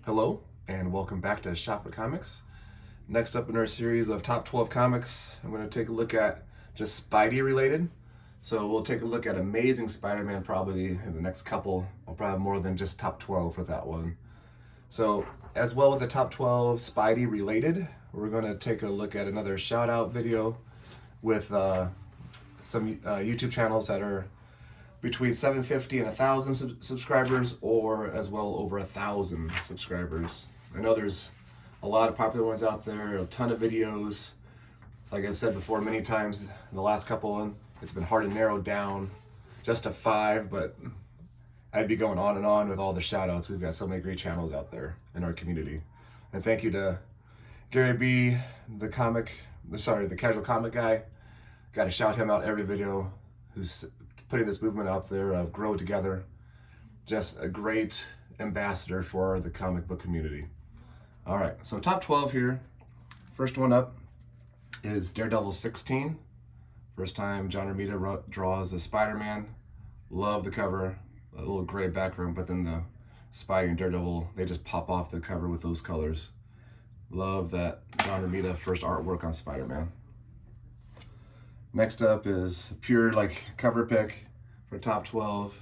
Hello, and welcome back to Shop with Comics. Next up in our series of top 12 comics, I'm going to take a look at just Spidey related. So we'll take a look at Amazing Spider-Man probably in the next couple, or probably more than just top 12 for that one. So as well with the top 12 Spidey related, we're going to take a look at another shout out video with some YouTube channels that are between 750 and 1,000 subscribers, or as well over 1,000 subscribers. I know there's a lot of popular ones out there, a ton of videos. Like I said before many times in the last couple, it's been hard to narrow down just to 5, but I'd be going on and on with all the shout outs. We've got so many great channels out there in our community. And thank you to Gary B, the casual comic guy. Got to shout him out every video, who's putting this movement out there of grow together. Just a great ambassador for the comic book community. All right, so top 12 here. First one up is Daredevil 16. First time John Romita draws the Spider-Man. Love the cover, a little gray background, but then the Spidey and Daredevil, they just pop off the cover with those colors. Love that John Romita first artwork on Spider-Man. Next up is pure cover pick for top 12,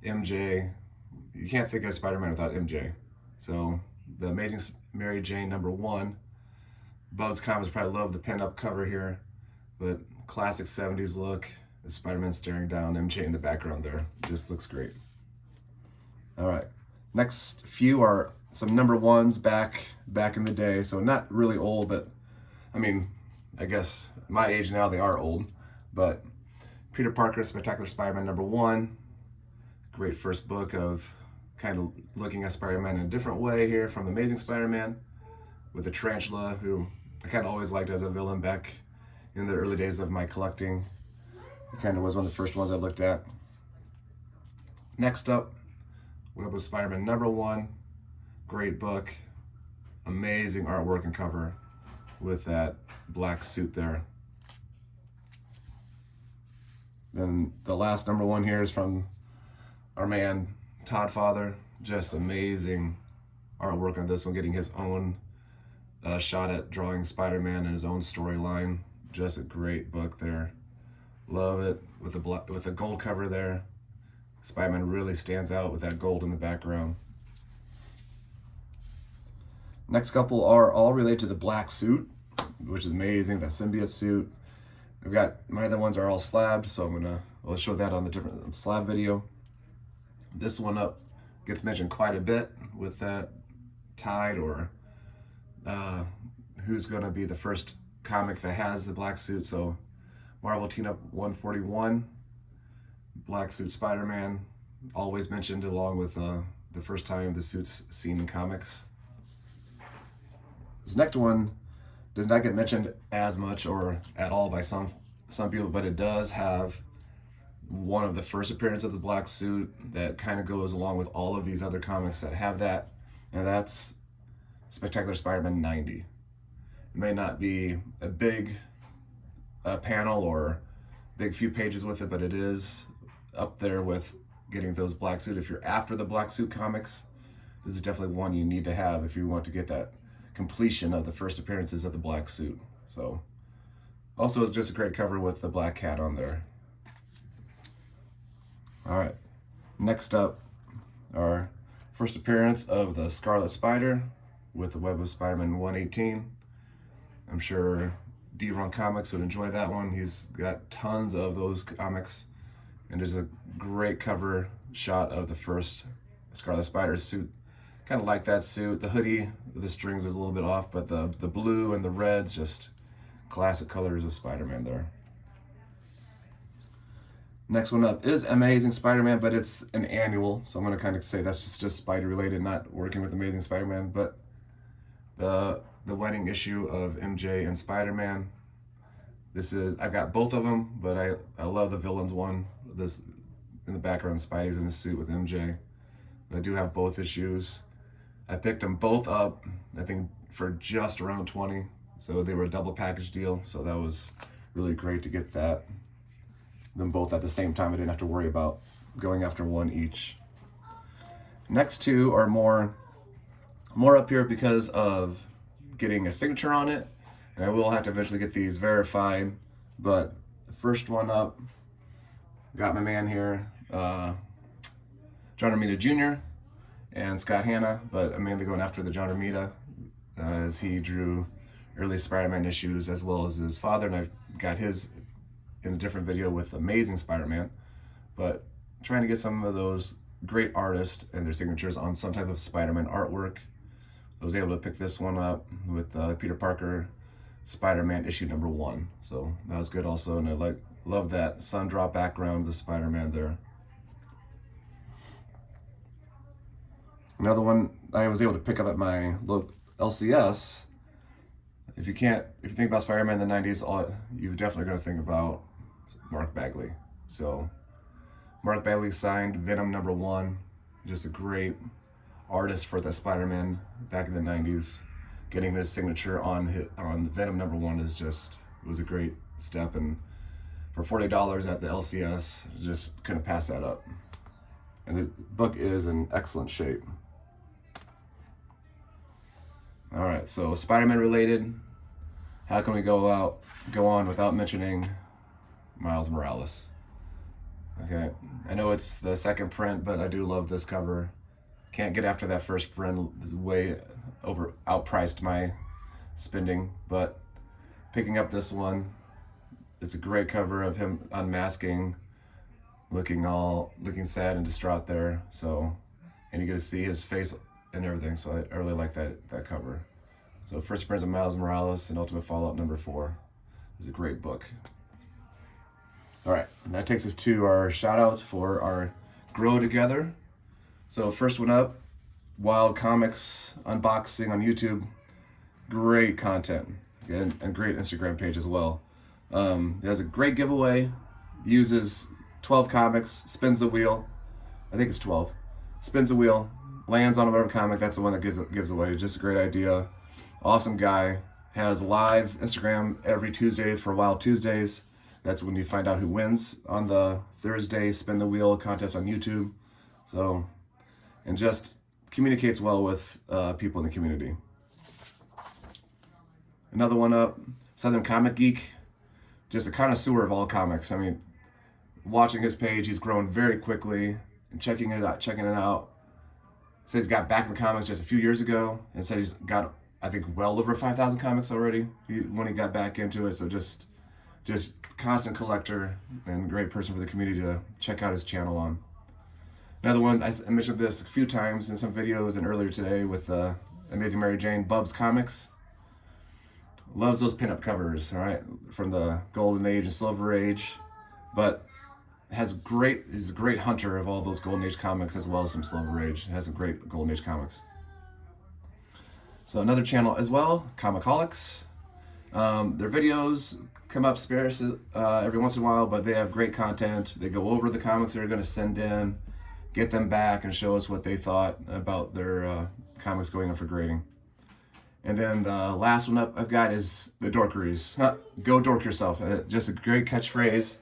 MJ. You can't think of Spider-Man without MJ. So the Amazing Mary Jane #1. Buzz Comics probably love the pinned-up cover here, but classic 70s look. Spider-Man staring down MJ in the background there. Just looks great. All right, next few are some #1s back in the day. So not really old, but I mean, I guess my age now they are old. But Peter Parker, Spectacular Spider-Man #1. Great first book of kind of looking at Spider-Man in a different way here from Amazing Spider-Man with the Tarantula, who I kind of always liked as a villain back in the early days of my collecting. It kind of was one of the first ones I looked at. Next up, Web of Spider-Man #1. Great book. Amazing artwork and cover with that black suit there. Then the last #1 here is from our man Todd Father. Just amazing artwork on this one, getting his own shot at drawing Spider-Man and his own storyline. Just a great book there. Love it with the gold cover there. Spider-Man really stands out with that gold in the background. Next couple are all related to the black suit, which is amazing. That symbiote suit. I've got my other ones are all slabbed, so I'll show that on the different slab video. This one up gets mentioned quite a bit with that Tide, or who's gonna be the first comic that has the black suit. So Marvel Teen Up 141, black suit Spider-Man, always mentioned along with the first time the suit's seen in comics. This next one does not get mentioned as much or at all by some people, but it does have one of the first appearances of the black suit that kind of goes along with all of these other comics that have that, and that's Spectacular Spider-Man 90. It may not be a big panel or big few pages with it, but it is up there with getting those black suit. If you're after the black suit comics, this is definitely one you need to have if you want to get that completion of the first appearances of the black suit. So also it's just a great cover with the black cat on there. All right, next up, our first appearance of the Scarlet Spider with the Web of Spider-Man 118. I'm sure D-Run Comics would enjoy that one. He's got tons of those comics, and there's a great cover shot of the first Scarlet Spider suit. Kind of like that suit. The hoodie, the strings is a little bit off, but the blue and the reds, just classic colors of Spider-Man there. Next one up is Amazing Spider-Man, but it's an annual, so I'm going to kind of say that's just Spidey related, not working with Amazing Spider-Man. But the wedding issue of MJ and Spider-Man. I got both of them, but I love the villains one. This in the background, Spidey's in his suit with MJ. But I do have both issues. I picked them both up, I think, for just around 20. So they were a double package deal. So that was really great to get them both at the same time. I didn't have to worry about going after one each. Next two are more More up here because of getting a signature on it, and I will have to eventually get these verified. But the first one up, got my man here, John Romita Jr. and Scott Hanna, but I'm mainly going after the John Romita as he drew early Spider-Man issues as well as his father, and I've got his in a different video with Amazing Spider-Man. But trying to get some of those great artists and their signatures on some type of Spider-Man artwork. I was able to pick this one up with Peter Parker Spider-Man issue #1, so that was good also, and I love that sun drop background of the Spider-Man there. Another one I was able to pick up at my local LCS. If you think about Spider-Man in the 90s, you're definitely going to think about Mark Bagley. So Mark Bagley signed Venom #1, just a great artist for the Spider-Man back in the 90s. Getting his signature on Venom #1 was a great step, and for $40 at the LCS, just couldn't pass that up. And the book is in excellent shape. All right, so Spider-Man related. How can we go on without mentioning Miles Morales? Okay, I know it's the second print, but I do love this cover. Can't get after that first print, way outpriced my spending, but picking up this one, it's a great cover of him unmasking, looking sad and distraught there. So, and you get to see his face and everything. So I really like that cover. So First Appearance of Miles Morales and Ultimate Fallout #4 is a great book. All right, and that takes us to our shout outs for our Grow Together. So first one up, Wild Comics unboxing on YouTube. Great content and great Instagram page as well. There's a great giveaway. Uses 12 comics, spins the wheel. I think it's 12. Spins the wheel, lands on whatever comic. That's the one that gives away. Just a great idea. Awesome guy. Has live Instagram every Tuesdays for Wild Tuesdays. That's when you find out who wins on the Thursday spin the wheel contest on YouTube. So, and just communicates well with people in the community. Another one up, Southern Comic Geek. Just a connoisseur of all comics. I mean, watching his page, he's grown very quickly and checking it out. Said he's got back in the comics just a few years ago, and said he's got, I think, well over 5,000 comics already when he got back into it. So just constant collector and great person for the community to check out his channel on. Another one, I mentioned this a few times in some videos and earlier today with Amazing Mary Jane, Bub's Comics. Loves those pinup covers, all right, from the Golden Age and Silver Age, but is a great hunter of all those Golden Age comics as well as some Silver Age. Has some great Golden Age comics. So another channel as well, Comichaulics. Their videos come up sparse every once in a while, but they have great content. They go over the comics they're going to send in, get them back, and show us what they thought about their comics going up for grading. And then the last one up I've got is the Dorkerys. Go dork yourself. Just a great catchphrase.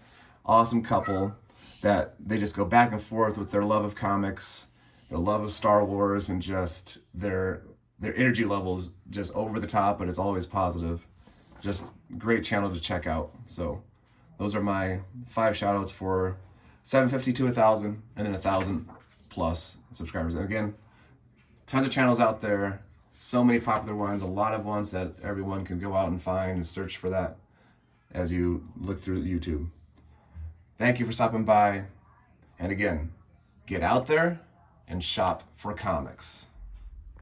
Awesome couple that they just go back and forth with their love of comics, their love of Star Wars, and just their energy levels just over the top, but it's always positive. Just great channel to check out. So those are my 5 shout outs for 750 to 1,000 and then 1,000 plus subscribers. And again, tons of channels out there. So many popular ones, a lot of ones that everyone can go out and find and search for that as you look through YouTube. Thank you for stopping by. And again, get out there and shop for comics.